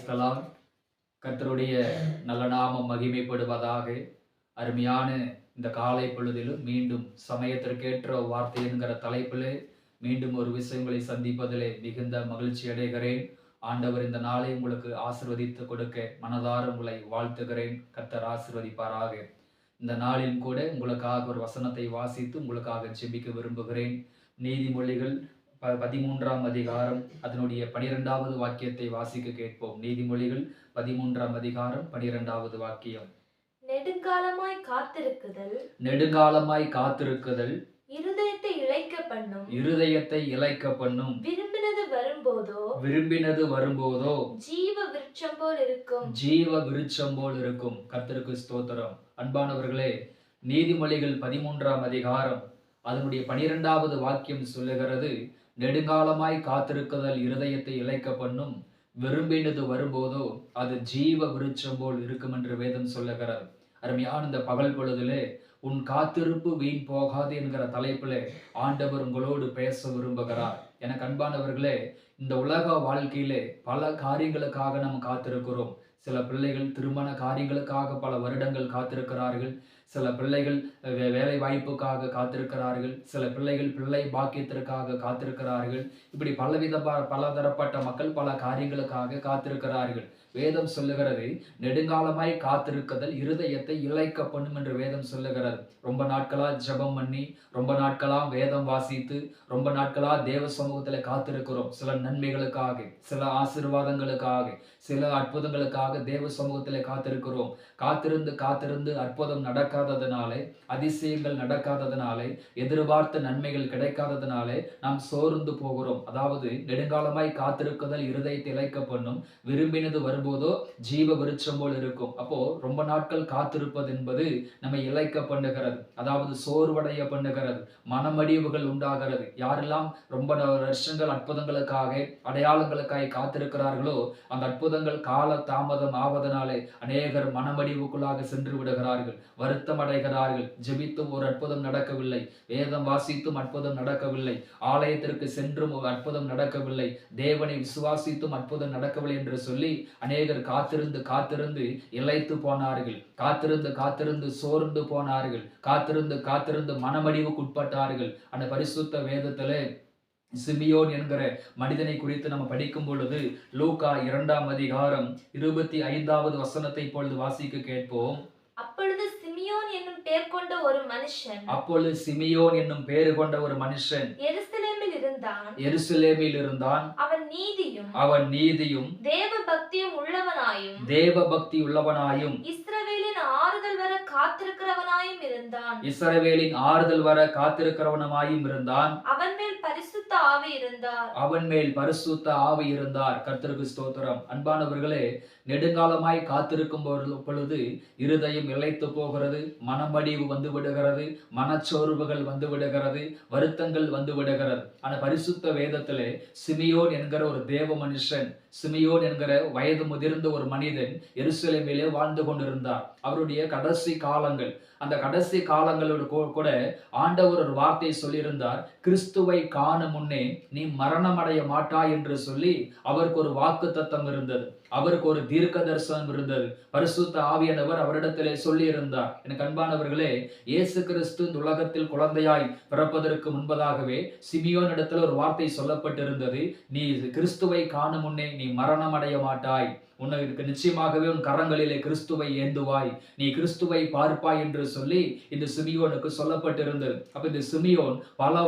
பிரைஸ்தலால் கர்த்தருடைய நல்ல நாமம் மகிமைப்படுவதாக. அருமையான இந்த காலை பொழுதிலும் மீண்டும் சமயத்திற்கேற்ற வார்த்தை என்கிற தலைப்பிலே மீண்டும் ஒரு விஷயங்களை சந்திப்பதிலே மிகுந்த மகிழ்ச்சி அடைகிறேன். ஆண்டவர் இந்த நாளை உங்களுக்கு ஆசிர்வதித்து கொடுக்க மனதார உங்களை வாழ்த்துகிறேன். கர்த்தர் ஆசிர்வதிப்பாராக. இந்த நாளில் கூட உங்களுக்காக ஒரு வசனத்தை வாசித்து உங்களுக்காக ஜெபிக்க விரும்புகிறேன். நீதிமொழிகள் 13ஆம் அதிகாரம் அதனுடைய 12வது வாக்கியத்தை வாசிக்க கேட்போம். நீதிமொழிகள் 13ஆம் அதிகாரம் 12வது வாக்கியம். நெடுங்காலமாய் காத்திருக்குதல் நெடுங்காலமாய் காத்திருக்குதல் இருதயத்தை இளைக்க பண்ணும். இருதயத்தை இளைக்க பண்ணும். விரும்பினது வரும்போதோ ஜீவ விருட்சம் போல் இருக்கும். ஜீவ விருட்சம் போல் இருக்கும். கர்த்தருக்கு ஸ்தோத்திரம். அன்பானவர்களே, நீதிமொழிகள் 13ஆம் அதிகாரம் அதனுடைய 12வது வாக்கியம் சொல்லுகிறது, நெடுங்காலமாய் காத்திருக்குதல் இருதயத்தை இளைக்க பண்ணும், விரும்பினது வரும்போதோ அது ஜீவ விருட்சம் போல் இருக்கும் என்று வேதம் சொல்லுகிறது. அருமையான இந்த பகல் பொழுதிலே உன் காத்திருப்பு வீண் போகாது என்கிற தலைப்பிலே ஆண்டவர் உங்களோடு பேச விரும்புகிறார். எனக்கு அன்பானவர்களே, இந்த உலக வாழ்க்கையிலே பல காரியங்களுக்காக நாம் காத்திருக்கிறோம். சில பிள்ளைகள் திருமண காரியங்களுக்காக பல வருடங்கள் காத்திருக்கிறார்கள். சில பிள்ளைகள் வேலை வாய்ப்புக்காக காத்திருக்கிறார்கள். சில பிள்ளைகள் பிள்ளை பாக்கியத்திற்காக காத்திருக்கிறார்கள். இப்படி பலதரப்பட்ட மக்கள் பல காரியங்களுக்காக காத்திருக்கிறார்கள். வேதம் சொல்லுகிறது, நெடுங்காலமாய் காத்திருக்குதல் இருதயத்தை இளைக்க பண்ணும் என்று வேதம் சொல்லுகிறது. ரொம்ப நாட்களா ஜெபம் பண்ணி, ரொம்ப நாட்களா வேதம் வாசித்து, ரொம்ப நாட்களா தேவ சமூகத்துல காத்திருக்கிறோம். சில நன்மைகளுக்காக, சில ஆசீர்வாதங்களுக்காக, சில அற்புதங்களுக்காக தேவ சமூகத்திலே காத்திருக்கிறோம். காத்திருந்து அற்புதம் நடக்காததுனாலே, அதிசயங்கள் நடக்காததுனாலே, எதிர்பார்த்த நன்மைகள் கிடைக்காததுனாலே நாம் சோர்ந்து போகிறோம். அதாவது நெடுங்காலமாய் காத்திருக்குதல் இருதயத்தை இளைக்க பண்ணும், விரும்பினது வரும்போதோ ஜீவ விருட்சம் போல் இருக்கும். அப்போ ரொம்ப நாட்கள் காத்திருப்பது என்பது நம்மை இளைக்க பண்ணுகிறது, அதாவது சோர்வடைய பண்ணுகிறது, மனமடிவுகள் உண்டாகிறது. யாரெல்லாம் ரொம்ப வருஷங்கள் அற்புதங்களுக்காக அடையாளங்களுக்காக காத்திருக்கிறார்களோ அந்த அற்புதங்கள் கால தாமதம் ஆவதனாலே அநேகர் மனமடிவுக்குள்ளாக சென்று விடுகிறார்கள், வருத்தம் அடைகிறார்கள். ஜெபித்தும் ஒரு அற்புதம் நடக்கவில்லை, வேதம் வாசித்தும் அற்புதம் நடக்கவில்லை, ஆலயத்திற்கு சென்றும் ஒரு அற்புதம் நடக்கவில்லை, தேவனை விசுவாசித்தும் அற்புதம் நடக்கவில்லை என்று சொல்லி அநேகர் காத்திருந்து இளைத்து போனார்கள். காத்திருந்து சோர்ந்து போனார்கள். காத்திருந்து மனமடிவுக்கு உட்பட்டார்கள். அந்த பரிசுத்த வேதத்திலே சிமியோன் என்கிற மனிதனை குறித்து நம்ம படிக்கும் பொழுது லூக்கா 2ஆம் அதிகாரம் 25வது வசனத்தை இப்பொழுது வாசிக்க கேட்போம். அப்பொழுது சிமியோன் என்னும் பெயர் கொண்ட ஒரு மனுஷன் எருசலேமில் இருந்தான். அவன் நீதியும் தேவ பக்தி உள்ளவனாயும் இஸ்ரவேலின் ஆறுதல் வர காத்திருக்கிறவனாயும் இருந்தான். அவன் மேல் பரிசுத்த ஆவி இருந்தார். கர்த்தருக்கு ஸ்தோத்திரம். அன்பானவர்களே, நெடுங்காலமாய் காத்திருக்கும் பொழுது இருதயம் இளைத்து போகிறது, மனமடிவு வந்து விடுகிறது, மனச்சோர்வுகள் வந்து விடுகிறது, வருத்தங்கள் வந்து விடுகிறது. ஆனா பரிசுத்த வேதத்திலே சிமியோன் என்கிற ஒரு தேவ மனுஷன், சிமியோன் என்கிற வயது முதிர்ந்த ஒரு மனிதன் எருசலேமிலே வாழ்ந்து கொண்டிருந்தார். அவருடைய கடைசி காலங்கள், அந்த கடைசி காலங்களோடு கூட ஆண்டவர் ஒரு வார்த்தை சொல்லியிருந்தார், கிறிஸ்துவை காணும் முன்னே நீ மரணமடைய மாட்டாய் என்று சொல்லி அவருக்கு ஒரு வாக்கு தத்தம் இருந்தது, அவருக்கு ஒரு தீர்க்க தரிசனம் இருந்தது. பரிசுத்த ஆவியானவர் அவரிடத்திலே சொல்லி இருந்தார். எனக்கு அன்பானவர்களே, இயேசு கிறிஸ்து இந்த உலகத்தில் குழந்தையாய் பிறப்பதற்கு முன்பதாகவே சிமியோன் இடத்துல ஒரு வார்த்தை சொல்லப்பட்டிருந்தது, நீ கிறிஸ்துவை காணும் முன்னே நீ மரணம் அடைய மாட்டாய், உனக்கு நிச்சயமாகவே உன் கரங்களிலே கிறிஸ்துவை ஏந்துவாய், நீ கிறிஸ்துவை பார்ப்பாய் என்று சொல்லி இந்த சிமியோனுக்கு சொல்லப்பட்டிருந்தது. அப்ப இந்த சிமியோன் பல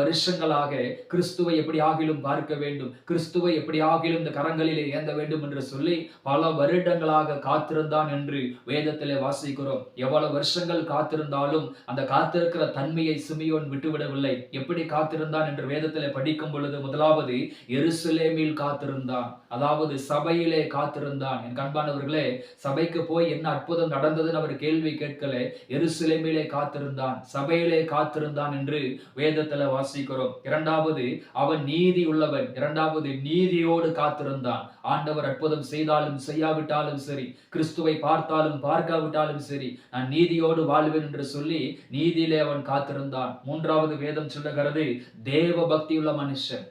வருஷங்களாக கிறிஸ்துவை எப்படி ஆகிலும் பார்க்க வேண்டும், கிறிஸ்துவை எப்படி ஆகிலும் இந்த கரங்களிலே ஏந்த வேண்டும் என்று சொல்லி பல வருடங்களாக காத்திருந்தான் என்று வேதத்திலே வாசிக்கிறோம். எவ்வளவு வருஷங்கள் காத்திருந்தாலும் அந்த காத்திருக்கிற தன்மையை சிமியோன் விட்டுவிடவில்லை. எப்படி காத்திருந்தான் என்று வேதத்திலே படிக்கும் பொழுது, முதலாவது எருசலேமில் காத்திருந்தான், அதாவது சபையிலே காத்திருந்தான். என் அன்பானவர்களே, சபைக்கு போய் என்ன அற்புதம் நடந்ததுன்னு அவர் கேள்வி கேட்கல, எருசலேமிலே காத்திருந்தான், சபையிலே காத்திருந்தான் என்று வேதத்துல வாசிக்கிறோம். இரண்டாவது, அவன் நீதி உள்ளவன், இரண்டாவது நீதியோடு காத்திருந்தான். ஆண்டவர் அற்புதம் செய்தாலும் செய்யாவிட்டாலும் சரி, கிறிஸ்துவை பார்த்தாலும் பார்க்காவிட்டாலும் சரி, நான் நீதியோடு வாழ்வேன் என்று சொல்லி நீதியிலே அவன் காத்திருந்தான். மூன்றாவது வேதம் சொல்லுகிறது, தேவ பக்தி உள்ள மனுஷன்,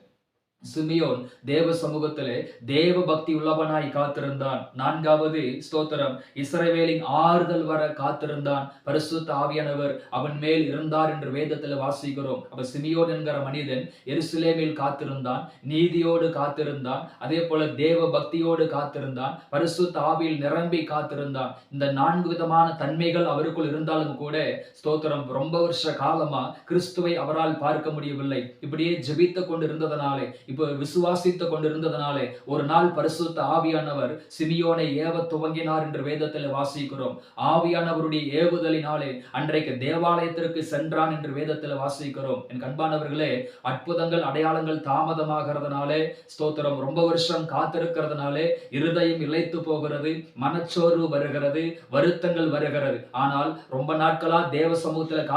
சிமியோன் தேவ சமூகத்திலே தேவ பக்தி உள்ளவனாய் காத்திருந்தான். நான்காவது ஸ்தோத்திரம், இஸ்ரவேலின் ஆறுதல் வர காத்திருந்தான். பரிசுத்த ஆவியானவர் அவன் மேல் இருந்தார் என்று வேதத்தில் வாசிக்கிறோம். அப்ப சிமியோன் என்கிற மனிதன் எருசலேமில் காத்திருந்தான், நீதியோடு காத்திருந்தான், அதே போல தேவ பக்தியோடு காத்திருந்தான், பரிசுத்த ஆவியில் நிரம்பி காத்திருந்தான். இந்த 4 விதமான தன்மைகள் அவருக்குள் இருந்தாலும் கூட ஸ்தோத்திரம், ரொம்ப வருஷ காலமா கிறிஸ்துவை அவரால் பார்க்க முடியவில்லை. இப்படியே ஜெபித்துக் கொண்டு இருந்ததனாலே, இப்போ விசுவாசித்துக் கொண்டிருந்ததனாலே ஒரு நாள் பரிசுத்த ஆவியானவர் சிமியோனை ஏவ துவங்கினார் என்று வேதத்தில் வாசிக்கிறோம். ஆவியானவருடைய ஏவுதலினாலே அன்றைக்கு தேவாலயத்திற்கு சென்றான் என்று வேதத்தில் வாசிக்கிறோம். என் அன்பானவர்களே, அற்புதங்கள் அடையாளங்கள் தாமதமாகிறதுனாலே ஸ்தோத்திரம், ரொம்ப வருஷம் காத்திருக்கிறதுனாலே இருதயம் இளைத்து போகிறது, மனச்சோர்வு வருகிறது, வருத்தங்கள் வருகிறது. ஆனால் ரொம்ப நாட்களா தேவ சமூகத்தில்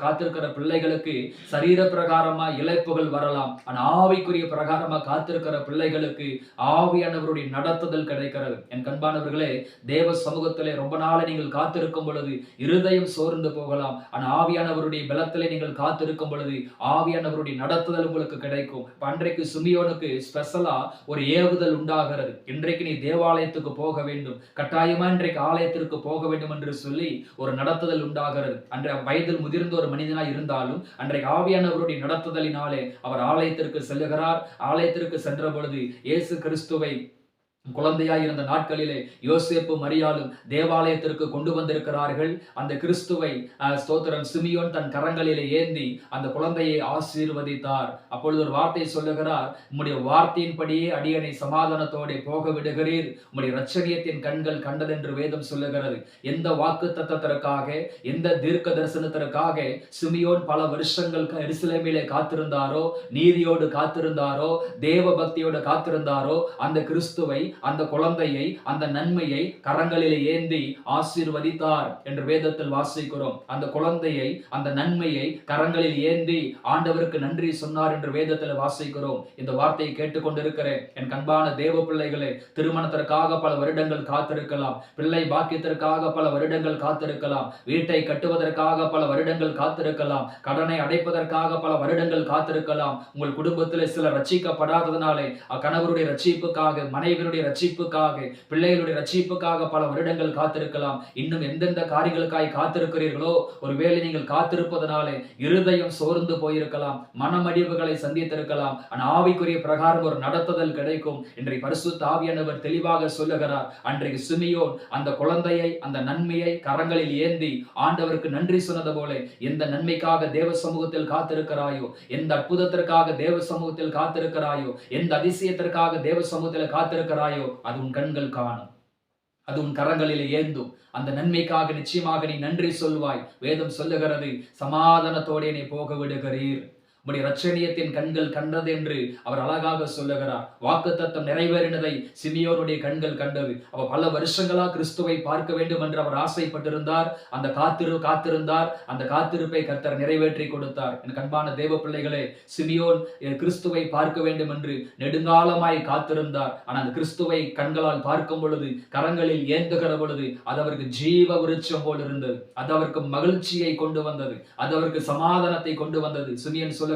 காத்திருக்கிற பிள்ளைகளுக்கு சரீர பிரகாரமா இழைப்புகள் வரலாம். ஆனால் ஆவிக்குரிய பிரகாரமா காத்திருக்கிற பிள்ளைகளுக்கு ஆவியானவருடைய நடத்துதல் கிடைக்கிறது. என் அன்பானவர்களே, தேவ சமூகத்திலே ரொம்ப நாளை நீங்கள் காத்திருக்கும் பொழுது இருதயம் சோர்ந்து போகலாம். ஆனால் ஆவியானவருடைய பலத்திலே நீங்கள் காத்திருக்கும் பொழுது ஆவியானவருடைய நடத்துதல் உங்களுக்கு கிடைக்கும். அன்றைக்கு சிமியோனுக்கு ஸ்பெஷலா ஒரு ஏவுதல் உண்டாகிறது. இன்றைக்கு நீ தேவாலயத்துக்கு போக வேண்டும், கட்டாயமா இன்றைக்கு ஆலயத்திற்கு போக வேண்டும் என்று சொல்லி ஒரு நடத்துதல் உண்டாகிறது. அன்றைய வயதில் முதிர்ந்த ஒரு மனிதனாய் இருந்தாலும் அன்றைக்கு ஆவியானவருடைய நடத்துதலினாலே அவர் ஆலயத்திற்கு செல்லுகிறார். ஆலயத்திற்கு சென்ற பொழுது இயேசு கிறிஸ்துவை குழந்தையாய் இருந்த நாட்களிலே யோசேப்பு மரியாளும் தேவாலயத்திற்கு கொண்டு வந்திருக்கிறார்கள். அந்த கிறிஸ்துவை ஸ்தோத்திரம் சிமியோன் தன் கரங்களிலே ஏந்தி அந்த குழந்தையை ஆசீர்வதித்தார். அப்பொழுது ஒரு வார்த்தை சொல்லுகிறார், உம்முடைய வார்த்தையின்படியே அடியனை சமாதானத்தோட போக விடுகிறீர், உம்முடைய இரட்சணியத்தின் கண்கள் கண்டதென்று வேதம் சொல்லுகிறது. எந்த வாக்கு தத்தத்திற்காக, எந்த தீர்க்க தரிசனத்திற்காக சிமியோன் பல வருஷங்கள் எருசலேமிலே காத்திருந்தாரோ, நீதியோடு காத்திருந்தாரோ, தேவ பக்தியோடு காத்திருந்தாரோ, அந்த கிறிஸ்துவை, அந்த குழந்தையை, அந்த நன்மையை கரங்களிலே ஏந்தி ஆசீர்வதித்தார் என்று வேதத்தில் வாசிக்கிறோம். அந்த குழந்தையை, அந்த நன்மையை கரங்களில் ஏந்தி ஆண்டவருக்கு நன்றி சொன்னார் என்று வேதத்தில் வாசிக்கிறோம். இந்த வார்த்தையை கேட்டுக்கொண்டிருக்கிற என் அன்பான தேவ பிள்ளைகளே, திருமணத்திற்காக பல வருடங்கள் காத்திருக்கலாம், பிள்ளை பாக்கியத்திற்காக பல வருடங்கள் காத்திருக்கலாம், வீட்டை கட்டுவதற்காக பல வருடங்கள் காத்திருக்கலாம், கடனை அடைப்பதற்காக பல வருடங்கள் காத்திருக்கலாம். உங்கள் குடும்பத்தில் சிலர் ரட்சிக்கப்படாததனாலே கணவருடைய ரட்சிப்புக்காக, மனைவியுடைய ரட்சிப்புக்காக, பிள்ளைகளுடைய ரட்சிப்புக்காக பல வருடங்கள் காத்திருக்கலாம். இன்னும் எந்தெந்த காரியங்களுக்காய் காத்திருக்கிறீர்களோ, ஒருவேளை நீங்கள் காத்திருப்பதனாலே இருதயம் சோர்ந்து போயிருக்கலாம், மனமடிவுகளை சந்தித்திருக்கலாம். ஆனால் ஆவிக்குரிய பிரகாரம் ஒரு நடத்துதல் கிடைக்கும். இன்றைக்கு பரிசுத்த ஆவியானவர் தெளிவாக சொல்லுகிறார், அன்றைக்கு சிமியோன் அந்த குழந்தையை, அந்த நன்மையை கரங்களில் ஏந்தி ஆண்டவருக்கு நன்றி சொன்னது போல, எந்த நன்மைக்காக தேவ சமூகத்தில் காத்திருக்கிறாயோ, எந்த அற்புதத்திற்காக தேவ சமூகத்தில் காத்திருக்கிறாயோ, எந்த அதிசயத்திற்காக தேவ சமூகத்தில் காத்திருக்கிறாயோ, அது உன் கண்கள் காணும், அது உன் கரங்களில் ஏந்தும். அந்த நன்மைக்காக நிச்சயமாக நீ நன்றி சொல்வாய். வேதம் சொல்லுகிறது, சமாதானத்தோடு நீ போக விடுகிறீர், உம்முடைய இரட்சணியத்தின் கண்கள் கண்டது என்று அவர் அழகாக சொல்லுகிறார். வாக்குத்தத்தம் நிறைவேறினதை சிமியோனுடைய கண்கள் கண்டது. அவர் பல வருஷங்களா கிறிஸ்துவை பார்க்க வேண்டும் என்று அவர் ஆசைப்பட்டிருந்தார். அந்த காத்திருந்தார். அந்த காத்திருப்பை கர்த்தர் நிறைவேற்றி கொடுத்தார். என் அன்பான தேவ பிள்ளைகளே, சிமியோன் கிறிஸ்துவை பார்க்க வேண்டும் என்று நெடுங்காலமாய் காத்திருந்தார். ஆனால் அந்த கிறிஸ்துவை கண்களால் பார்க்கும் பொழுது, கரங்களில் ஏந்துகிற பொழுது, அது அவருக்கு ஜீவ விருட்சம் போல் இருந்தது. அது அவருக்கு மகிழ்ச்சியை கொண்டு வந்தது. அது அவருக்கு சமாதானத்தை கொண்டு வந்தது. சிமியோன் சொல்லுகிறார்,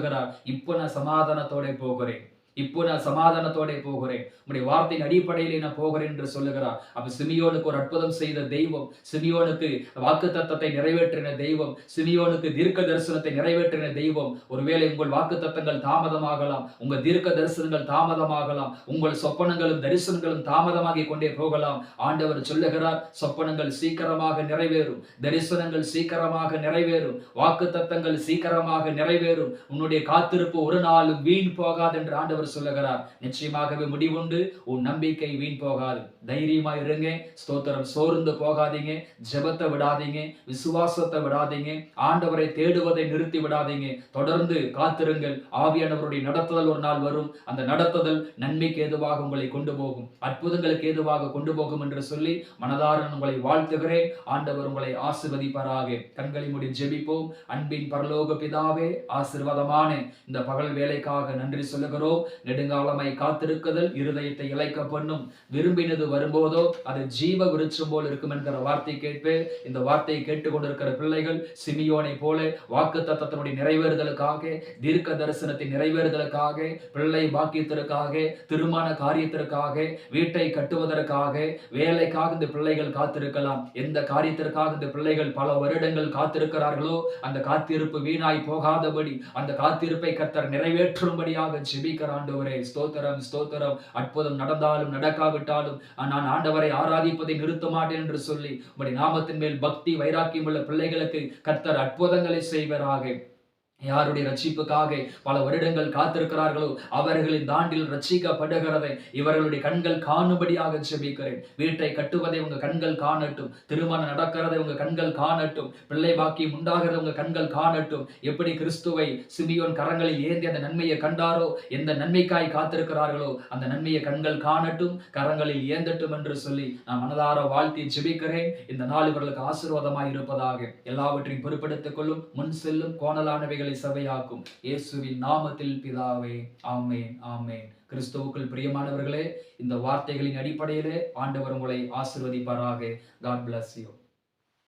இப்போ நான் சமாதானத்தோட போகிறேன், இப்போ நான் சமாதானத்தோட போகிறேன், உம்முடைய வார்த்தையின் அடிப்படையிலே நான் போகிறேன் என்று சொல்லுகிறார். அப்ப சிமியோனுக்கு ஒரு அற்புதம் செய்த தெய்வம், சிமியோனுக்கு வாக்குத்தத்தத்தை நிறைவேற்றின தெய்வம், சிமியோனுக்கு தீர்க்க தரிசனத்தை நிறைவேற்றின தெய்வம். ஒருவேளை உங்கள் வாக்குத்தத்தங்கள் தாமதமாகலாம், உங்கள் தீர்க்க தரிசனங்கள் தாமதமாகலாம், உங்கள் சொப்பனங்களும் தரிசனங்களும் தாமதமாகி கொண்டே போகலாம். ஆண்டவர் சொல்லுகிறார், சொப்பனங்கள் சீக்கிரமாக நிறைவேறும், தரிசனங்கள் சீக்கிரமாக நிறைவேறும், வாக்குத்தத்தங்கள் சீக்கிரமாக நிறைவேறும். உன்னுடைய காத்திருப்பு ஒரு நாளும் வீண் போகாது என்று ஆண்டவர் சொல்லுகிறார். நிச்சயமாகவே முடிவுண்டு, உன் நம்பிக்கை வீண் போகாது. தைரியமா இருங்க. ஸ்தோத்திரம். சோர்ந்து போகாதீங்க, ஜெபத்தை விடாதீங்க, விசுவாசத்தை விடாதீங்க, ஆண்டவரை தேடுவதை நிறுத்தி விடாதீங்க. தொடர்ந்து காத்திருங்கள். ஆவியானவருடைய நடத்துதல் ஒரு நாள் வரும். அந்த நடத்துதல் நன்மைக்கு ஏதுவாக உங்களை கொண்டு போகும், அற்புதங்களுக்கு ஏதுவாக கொண்டு போகும் என்று சொல்லி மனதார உங்களை வாழ்த்துகிறேன். ஆண்டவர் உங்களை ஆசீர்வதிப்பாராக. கண்களை மூடி ஜெபிப்போம். அன்பின் பரலோக பிதாவே, ஆசீர்வாதமான இந்த பகல் வேலைக்காக நன்றி சொல்லுகிறோம். நெடுங்காலமாய் காத்திருக்குதல் இருதயத்தை இளைக்க பண்ணும், விரும்பினது வரும்போதோ அது ஜீவ விருட்சம் போல் இருக்கும் என்கிற வார்த்தை கேட்பே. இந்த வார்த்தையை கேட்டுக்கொண்டிருக்கிற பிள்ளைகள் சிமியோனை போல வாக்குத்தத்தத்தினுடைய நிறைவேறுதலுக்காக, தீர்க்க தரிசனத்தின் நிறைவேறுதலுக்காக, பிள்ளை பாக்கியத்திற்காக, திருமண காரியத்திற்காக, வீட்டை கட்டுவதற்காக, வேலைக்காக இந்த பிள்ளைகள் காத்திருக்கலாம். எந்த காரியத்திற்காக இந்த பிள்ளைகள் பல வருடங்கள் காத்திருக்கிறார்களோ அந்த காத்திருப்பு வீணாய் போகாதபடி அந்த காத்திருப்பை கர்த்தர் நிறைவேற்றும்படியாக ஜெபிக்கிற ஆண்டவரே, ஸ்தோத்திரம் ஸ்தோத்திரம். அற்புதம் நடந்தாலும் நடக்காவிட்டாலும் நான் ஆண்டவரை ஆராதிப்பதை நிறுத்த மாட்டேன் என்று சொல்லி உம்முடைய நாமத்தின் மேல் பக்தி வைராக்கியம் உள்ள பிள்ளைகளுக்கு கர்த்தர் அற்புதங்களை செய்வராக. யாருடைய ரட்சிப்புக்காக பல வருடங்கள் காத்திருக்கிறார்களோ அவர்களின் தாண்டில் ரட்சிக்கப்படுகிறதை இவர்களுடைய கண்கள் காணும்படியாக ஜெபிக்கிறேன். வீட்டை கட்டுவதை உங்க கண்கள் காணட்டும், திருமணம் நடக்கிறதை உங்க கண்கள் காணட்டும், பிள்ளை பாக்கியம் உண்டாகிறதை உங்க கண்கள் காணட்டும். எப்படி கிறிஸ்துவை சிமியோன் கரங்களில் ஏந்தி அந்த நன்மையை கண்டாரோ, எந்த நன்மைக்காய் காத்திருக்கிறார்களோ அந்த நன்மையை கண்கள் காணட்டும், கரங்களில் ஏந்தட்டும் என்று சொல்லி நான் மனதார வாழ்த்தி ஜெபிக்கிறேன். இந்த நாள் இவர்களுக்கு ஆசீர்வாதமாய் இருப்பதாக. எல்லாவற்றையும் பொறுப்படுத்திக் கொள்ளும், முன் செல்லும் கோணலானவைகளை சபையாக்கும் இயேசுவின் நாமத்தில் பிதாவே, ஆமென் ஆமென். கிறிஸ்துவுக்குள் பிரியமானவர்களே, இந்த வார்த்தைகளின் அடிப்படையிலே ஆண்டவர் உங்களை ஆசீர்வதிப்பாராக. God bless you.